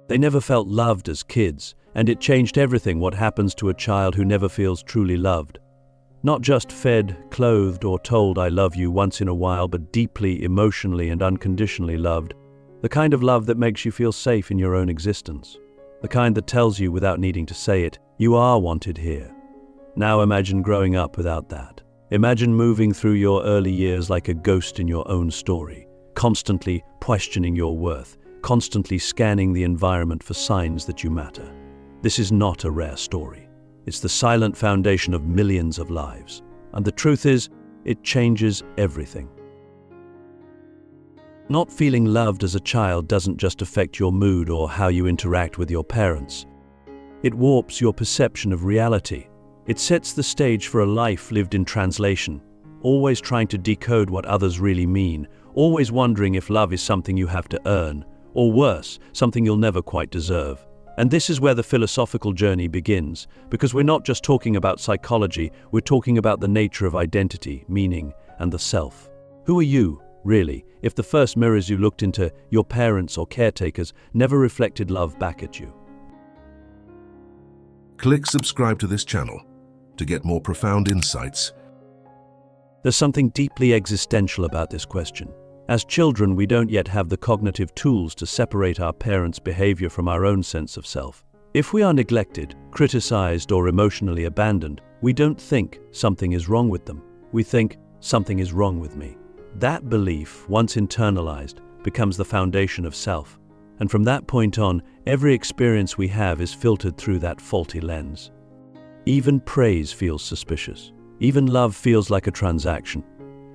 They never felt loved as kids, and it changed everything what happens to a child who never feels truly loved. Not just fed, clothed, or told "I love you" once in a while, but deeply, emotionally, and unconditionally loved. The kind of love that makes you feel safe in your own existence. The kind that tells you without needing to say it, "You are wanted here." Now imagine growing up without that. Imagine moving through your early years like a ghost in your own story, constantly questioning your worth, constantly scanning the environment for signs that you matter. This is not a rare story. It's the silent foundation of millions of lives. And the truth is, it changes everything. Not feeling loved as a child doesn't just affect your mood or how you interact with your parents. It warps your perception of reality. It sets the stage for a life lived in translation, always trying to decode what others really mean, always wondering if love is something you have to earn, or worse, something you'll never quite deserve. And this is where the philosophical journey begins, because we're not just talking about psychology, we're talking about the nature of identity, meaning, and the self. Who are you, really, if the first mirrors you looked into, your parents or caretakers, never reflected love back at you? Click subscribe to this channel to get more profound insights. There's something deeply existential about this question. As children, we don't yet have the cognitive tools to separate our parents' behavior from our own sense of self. If we are neglected, criticized, or emotionally abandoned, we don't think something is wrong with them. We think something is wrong with me. That belief, once internalized, becomes the foundation of self. And from that point on, every experience we have is filtered through that faulty lens. Even praise feels suspicious. Even love feels like a transaction.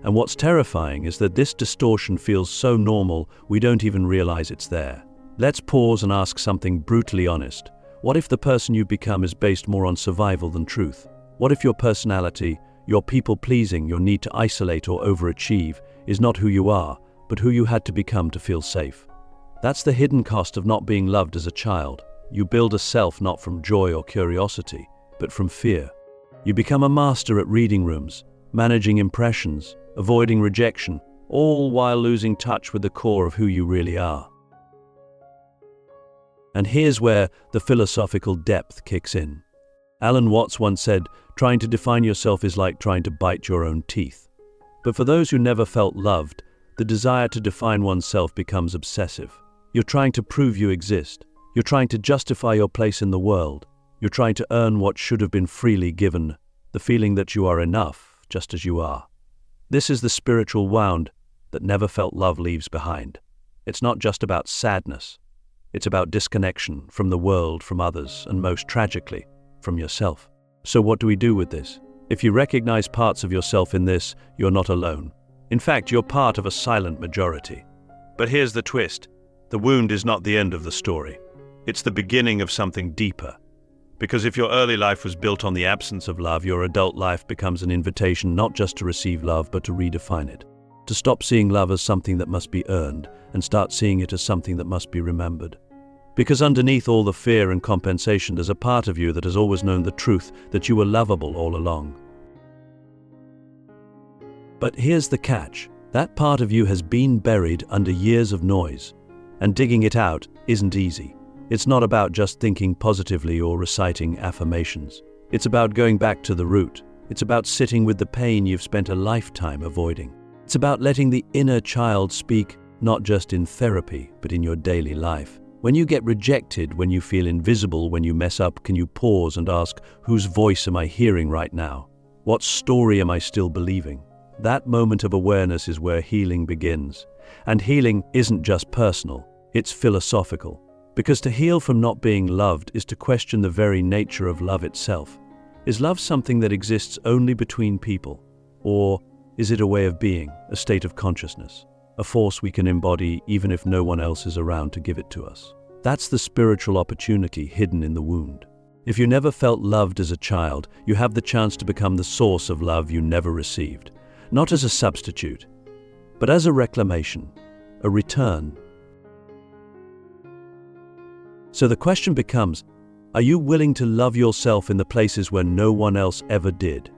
And what's terrifying is that this distortion feels so normal, we don't even realize it's there. Let's pause and ask something brutally honest. What if the person you become is based more on survival than truth? What if your personality, your people-pleasing, your need to isolate or overachieve, is not who you are, but who you had to become to feel safe? That's the hidden cost of not being loved as a child. You build a self not from joy or curiosity, but from fear. You become a master at reading rooms, managing impressions, avoiding rejection, all while losing touch with the core of who you really are. And here's where the philosophical depth kicks in. Alan Watts once said, "Trying to define yourself is like trying to bite your own teeth." But for those who never felt loved, the desire to define oneself becomes obsessive. You're trying to prove you exist. You're trying to justify your place in the world. You're trying to earn what should have been freely given, the feeling that you are enough, just as you are. This is the spiritual wound that never felt love leaves behind. It's not just about sadness. It's about disconnection from the world, from others, and most tragically, from yourself. So what do we do with this? If you recognize parts of yourself in this, you're not alone. In fact, you're part of a silent majority. But here's the twist. The wound is not the end of the story. It's the beginning of something deeper. Because if your early life was built on the absence of love, your adult life becomes an invitation not just to receive love, but to redefine it. To stop seeing love as something that must be earned, and start seeing it as something that must be remembered. Because underneath all the fear and compensation, there's a part of you that has always known the truth, that you were lovable all along. But here's the catch. That part of you has been buried under years of noise, and digging it out isn't easy. It's not about just thinking positively or reciting affirmations. It's about going back to the root. It's about sitting with the pain you've spent a lifetime avoiding. It's about letting the inner child speak, not just in therapy, but in your daily life. When you get rejected, when you feel invisible, when you mess up, can you pause and ask, whose voice am I hearing right now? What story am I still believing? That moment of awareness is where healing begins. And healing isn't just personal, it's philosophical. Because to heal from not being loved is to question the very nature of love itself. Is love something that exists only between people? Or is it a way of being, a state of consciousness, a force we can embody even if no one else is around to give it to us? That's the spiritual opportunity hidden in the wound. If you never felt loved as a child, you have the chance to become the source of love you never received. Not as a substitute, but as a reclamation, a return. So the question becomes, are you willing to love yourself in the places where no one else ever did?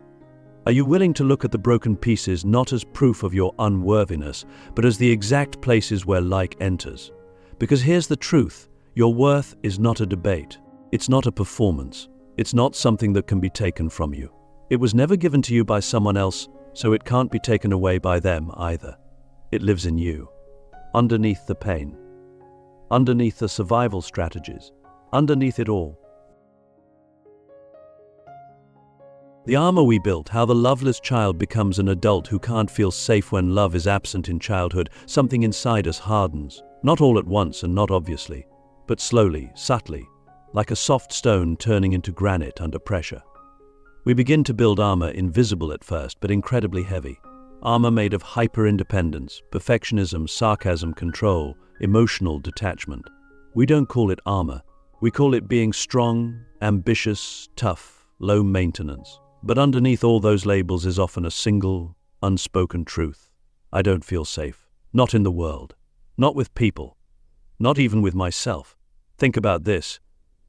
Are you willing to look at the broken pieces not as proof of your unworthiness, but as the exact places where light enters? Because here's the truth, Your worth is not a debate. It's not a performance. It's not something that can be taken from you. It was never given to you by someone else, so it can't be taken away by them either. It lives in you, underneath the pain, underneath the survival strategies, underneath it all. The armor we built, how the loveless child becomes an adult who can't feel safe when love is absent in childhood. Something inside us hardens, not all at once and not obviously, but slowly, subtly, like a soft stone turning into granite under pressure. We begin to build armor invisible at first, but incredibly heavy. Armor made of hyper-independence, perfectionism, sarcasm, control, emotional detachment. We don't call it armor. We call it being strong, ambitious, tough, low maintenance. But underneath all those labels is often a single, unspoken truth. I don't feel safe. Not in the world. Not with people. Not even with myself. Think about this.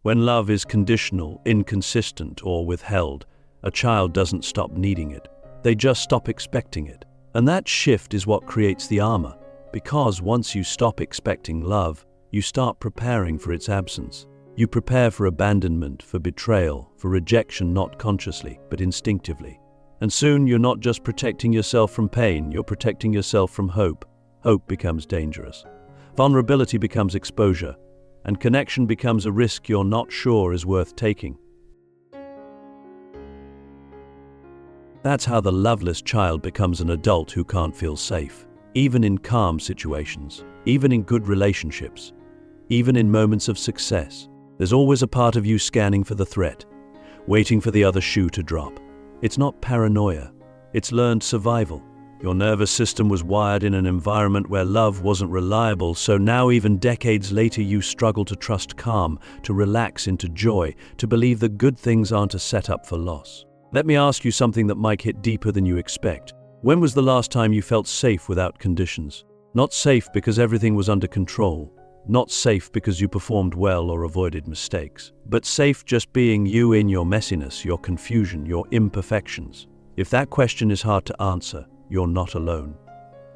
When love is conditional, inconsistent, or withheld, a child doesn't stop needing it. They just stop expecting it. And that shift is what creates the armor. Because once you stop expecting love, you start preparing for its absence. You prepare for abandonment, for betrayal, for rejection, not consciously, but instinctively. And soon you're not just protecting yourself from pain, you're protecting yourself from hope. Hope becomes dangerous. Vulnerability becomes exposure. And connection becomes a risk you're not sure is worth taking. That's how the loveless child becomes an adult who can't feel safe, even in calm situations, even in good relationships, even in moments of success. There's always a part of you scanning for the threat, waiting for the other shoe to drop. It's not paranoia, it's learned survival. Your nervous system was wired in an environment where love wasn't reliable, so now even decades later you struggle to trust calm, to relax into joy, to believe that good things aren't a setup for loss. Let me ask you something that might hit deeper than you expect. When was the last time you felt safe without conditions? Not safe because everything was under control. Not safe because you performed well or avoided mistakes. But safe just being you in your messiness, your confusion, your imperfections. If that question is hard to answer, you're not alone.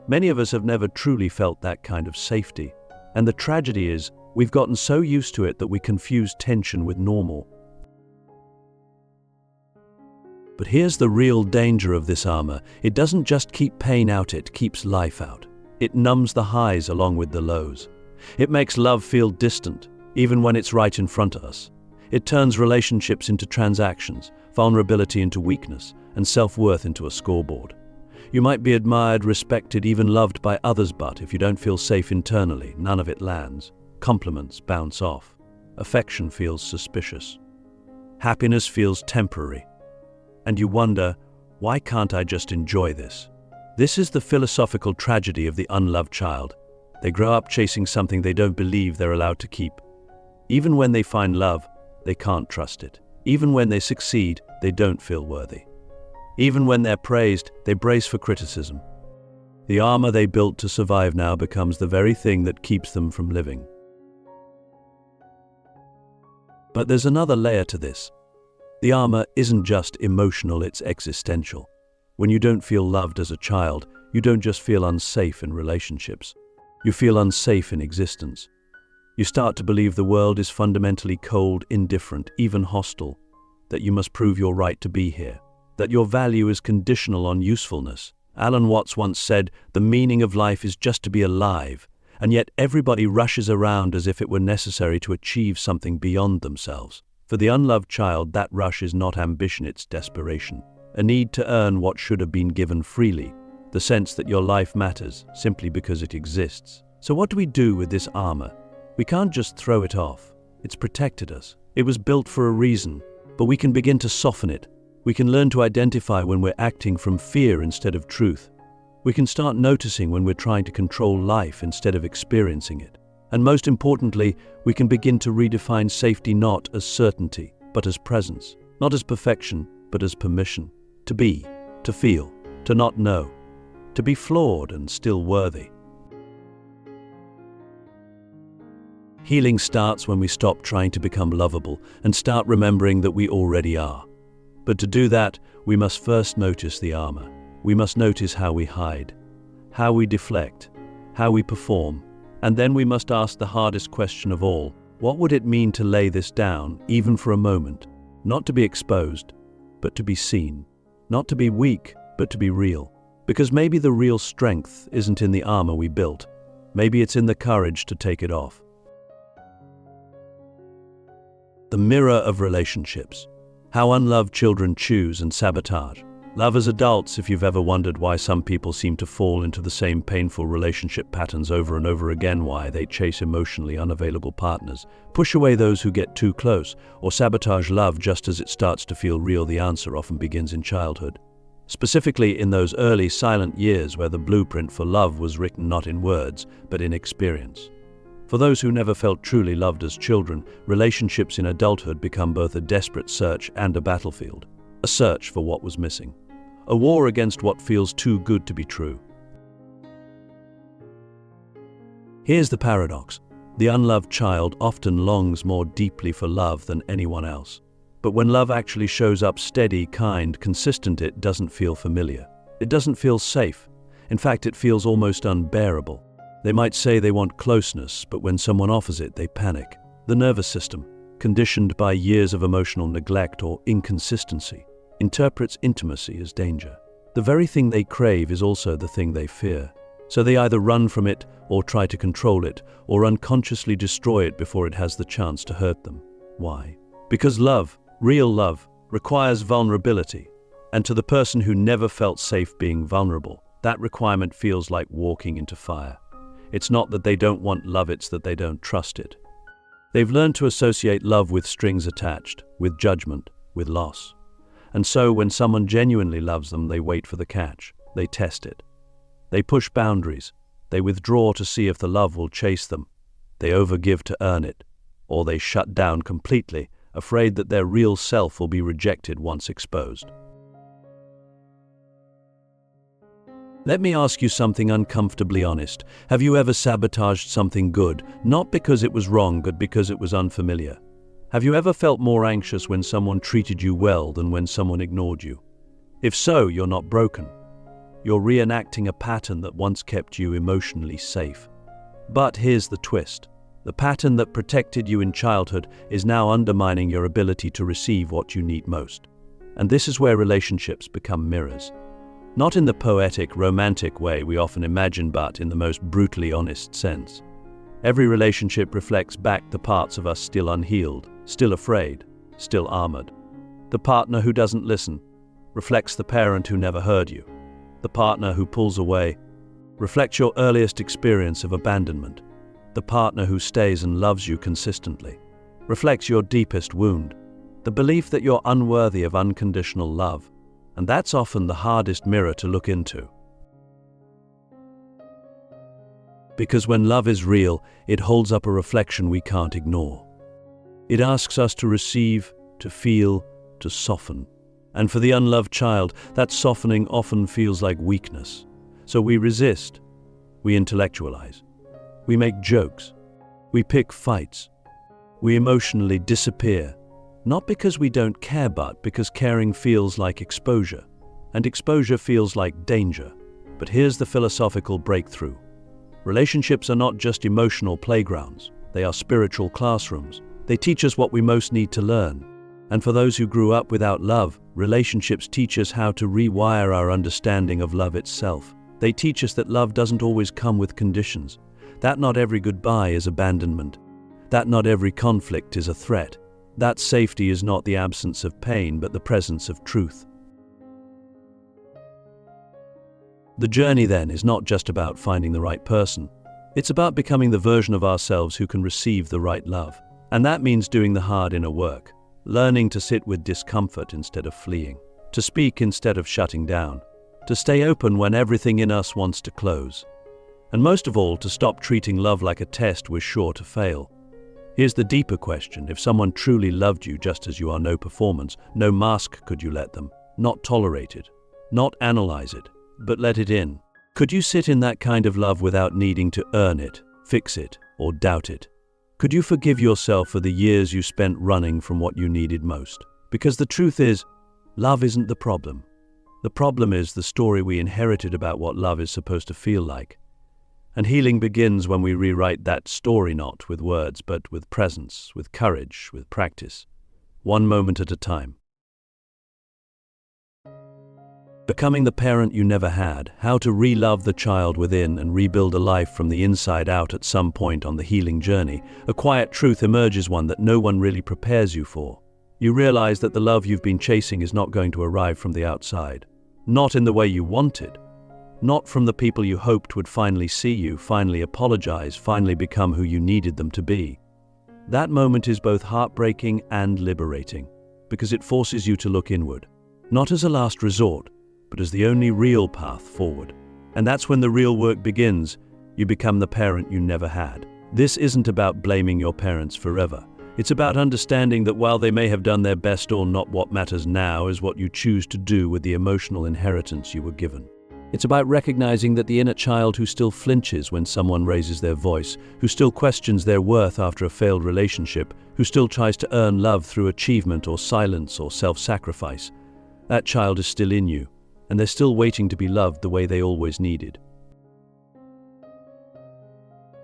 Many of us have never truly felt that kind of safety. And the tragedy is, we've gotten so used to it that we confuse tension with normal. But here's the real danger of this armor. It doesn't just keep pain out, it keeps life out. It numbs the highs along with the lows. It makes love feel distant, even when it's right in front of us. It turns relationships into transactions, vulnerability into weakness, and self-worth into a scoreboard. You might be admired, respected, even loved by others, but if you don't feel safe internally, none of it lands. Compliments bounce off. Affection feels suspicious. Happiness feels temporary. And you wonder, why can't I just enjoy this? This is the philosophical tragedy of the unloved child. They grow up chasing something they don't believe they're allowed to keep. Even when they find love, they can't trust it. Even when they succeed, they don't feel worthy. Even when they're praised, they brace for criticism. The armor they built to survive now becomes the very thing that keeps them from living. But there's another layer to this. The armor isn't just emotional, it's existential. When you don't feel loved as a child, you don't just feel unsafe in relationships. You feel unsafe in existence. You start to believe the world is fundamentally cold, indifferent, even hostile, that you must prove your right to be here, that your value is conditional on usefulness. Alan Watts once said, "The meaning of life is just to be alive," and yet everybody rushes around as if it were necessary to achieve something beyond themselves. For the unloved child, that rush is not ambition, it's desperation. A need to earn what should have been given freely. The sense that your life matters simply because it exists. So what do we do with this armor? We can't just throw it off. It's protected us. It was built for a reason. But we can begin to soften it. We can learn to identify when we're acting from fear instead of truth. We can start noticing when we're trying to control life instead of experiencing it. And most importantly, we can begin to redefine safety not as certainty, but as presence. Not as perfection, but as permission. To be, to feel, to not know. To be flawed and still worthy. Healing starts when we stop trying to become lovable and start remembering that we already are. But to do that, we must first notice the armor. We must notice how we hide, how we deflect, how we perform. And then we must ask the hardest question of all, What would it mean to lay this down, even for a moment? Not to be exposed, but to be seen. Not to be weak, but to be real. Because maybe the real strength isn't in the armor we built. Maybe it's in the courage to take it off. The mirror of relationships. How unloved children choose and sabotage. Love as adults, if you've ever wondered why some people seem to fall into the same painful relationship patterns over and over again, why they chase emotionally unavailable partners, push away those who get too close, or sabotage love just as it starts to feel real, the answer often begins in childhood. Specifically in those early silent years where the blueprint for love was written not in words, but in experience. For those who never felt truly loved as children, relationships in adulthood become both a desperate search and a battlefield. A search for what was missing. A war against what feels too good to be true. Here's the paradox. The unloved child often longs more deeply for love than anyone else. But when love actually shows up steady, kind, consistent, it doesn't feel familiar. It doesn't feel safe. In fact, it feels almost unbearable. They might say they want closeness, but when someone offers it, they panic. The nervous system, conditioned by years of emotional neglect or inconsistency, interprets intimacy as danger. The very thing they crave is also the thing they fear. So they either run from it or try to control it or unconsciously destroy it before it has the chance to hurt them. Why? Because love, real love, requires vulnerability. And to the person who never felt safe being vulnerable, that requirement feels like walking into fire. It's not that they don't want love, it's that they don't trust it. They've learned to associate love with strings attached, with judgment, with loss. And so when someone genuinely loves them, they wait for the catch. They test it. They push boundaries. They withdraw to see if the love will chase them. They overgive to earn it. Or they shut down completely, afraid that their real self will be rejected once exposed. Let me ask you something uncomfortably honest. Have you ever sabotaged something good, not because it was wrong, but because it was unfamiliar? Have you ever felt more anxious when someone treated you well than when someone ignored you? If so, you're not broken. You're reenacting a pattern that once kept you emotionally safe. But here's the twist. The pattern that protected you in childhood is now undermining your ability to receive what you need most. And this is where relationships become mirrors. Not in the poetic, romantic way we often imagine, but in the most brutally honest sense. Every relationship reflects back the parts of us still unhealed, still afraid, still armored. The partner who doesn't listen reflects the parent who never heard you. The partner who pulls away reflects your earliest experience of abandonment. The partner who stays and loves you consistently reflects your deepest wound, the belief that you're unworthy of unconditional love. And that's often the hardest mirror to look into. Because when love is real, it holds up a reflection we can't ignore. It asks us to receive, to feel, to soften. And for the unloved child, that softening often feels like weakness. So we resist, we intellectualize, we make jokes, we pick fights, we emotionally disappear. Not because we don't care, but because caring feels like exposure, and exposure feels like danger. But here's the philosophical breakthrough. Relationships are not just emotional playgrounds, they are spiritual classrooms. They teach us what we most need to learn. And for those who grew up without love, relationships teach us how to rewire our understanding of love itself. They teach us that love doesn't always come with conditions, that not every goodbye is abandonment, that not every conflict is a threat. That safety is not the absence of pain, but the presence of truth. The journey then is not just about finding the right person. It's about becoming the version of ourselves who can receive the right love. And that means doing the hard inner work, learning to sit with discomfort instead of fleeing, to speak instead of shutting down, to stay open when everything in us wants to close. And most of all, to stop treating love like a test we're sure to fail. Here's the deeper question. If someone truly loved you just as you are, no performance, no mask could you let them, not tolerate it, not analyze it, but let it in. Could you sit in that kind of love without needing to earn it, fix it, or doubt it? Could you forgive yourself for the years you spent running from what you needed most? Because the truth is, love isn't the problem. The problem is the story we inherited about what love is supposed to feel like. And healing begins when we rewrite that story, not with words, but with presence, with courage, with practice. One moment at a time. Becoming the parent you never had, how to re-love the child within and rebuild a life from the inside out at some point on the healing journey. A quiet truth emerges, one that no one really prepares you for. You realize that the love you've been chasing is not going to arrive from the outside. Not in the way you wanted. Not from the people you hoped would finally see you, finally apologize, finally become who you needed them to be. That moment is both heartbreaking and liberating, because it forces you to look inward, not as a last resort, but as the only real path forward. And that's when the real work begins. You become the parent you never had. This isn't about blaming your parents forever. It's about understanding that while they may have done their best or not, what matters now is what you choose to do with the emotional inheritance you were given. It's about recognizing that the inner child who still flinches when someone raises their voice, who still questions their worth after a failed relationship, who still tries to earn love through achievement or silence or self-sacrifice, that child is still in you, and they're still waiting to be loved the way they always needed.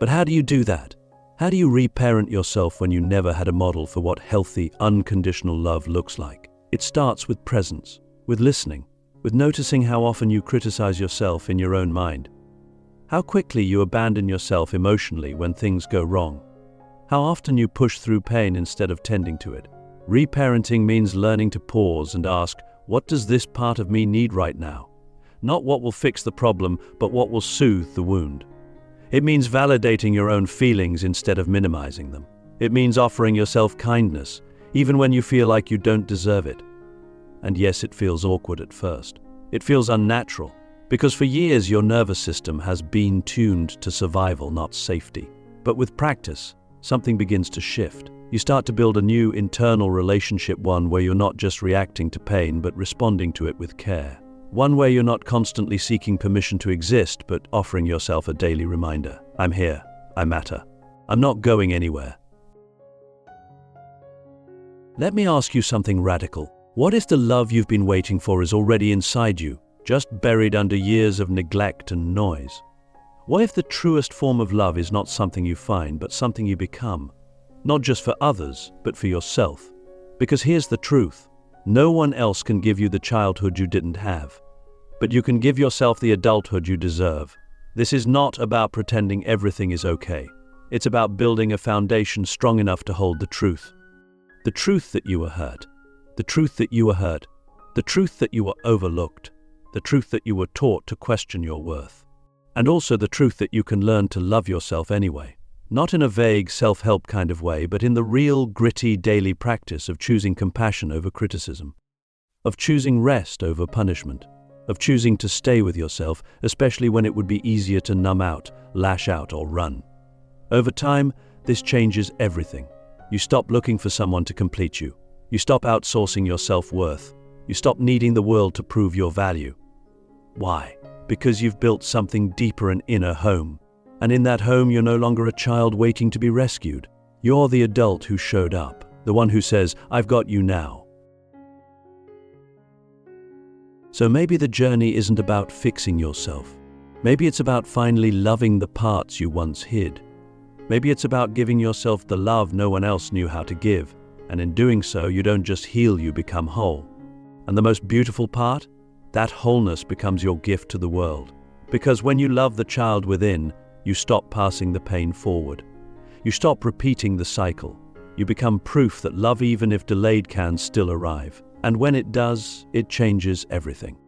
But how do you do that? How do you reparent yourself when you never had a model for what healthy, unconditional love looks like? It starts with presence, with listening, with noticing how often you criticize yourself in your own mind. How quickly you abandon yourself emotionally when things go wrong. How often you push through pain instead of tending to it. Reparenting means learning to pause and ask, what does this part of me need right now? Not what will fix the problem, but what will soothe the wound. It means validating your own feelings instead of minimizing them. It means offering yourself kindness, even when you feel like you don't deserve it. And yes, it feels awkward at first. It feels unnatural, because for years your nervous system has been tuned to survival, not safety. But with practice, something begins to shift. You start to build a new internal relationship, one where you're not just reacting to pain, but responding to it with care. One where you're not constantly seeking permission to exist, but offering yourself a daily reminder. I'm here. I matter. I'm not going anywhere. Let me ask you something radical. What if the love you've been waiting for is already inside you, just buried under years of neglect and noise? What if the truest form of love is not something you find, but something you become? Not just for others, but for yourself. Because here's the truth. No one else can give you the childhood you didn't have. But you can give yourself the adulthood you deserve. This is not about pretending everything is okay. It's about building a foundation strong enough to hold the truth. The truth that you were hurt. The truth that you were hurt. The truth that you were overlooked. The truth that you were taught to question your worth. And also the truth that you can learn to love yourself anyway. Not in a vague self-help kind of way, but in the real, gritty, daily practice of choosing compassion over criticism, of choosing rest over punishment, of choosing to stay with yourself, especially when it would be easier to numb out, lash out, or run. Over time, this changes everything. You stop looking for someone to complete you. You stop outsourcing your self-worth. You stop needing the world to prove your value. Why? Because you've built something deeper, an inner home. And in that home, you're no longer a child waiting to be rescued. You're the adult who showed up, the one who says, I've got you now. So maybe the journey isn't about fixing yourself. Maybe it's about finally loving the parts you once hid. Maybe it's about giving yourself the love no one else knew how to give. And in doing so, you don't just heal, you become whole. And the most beautiful part? That wholeness becomes your gift to the world. Because when you love the child within, you stop passing the pain forward. You stop repeating the cycle. You become proof that love, even if delayed, can still arrive. And when it does, it changes everything.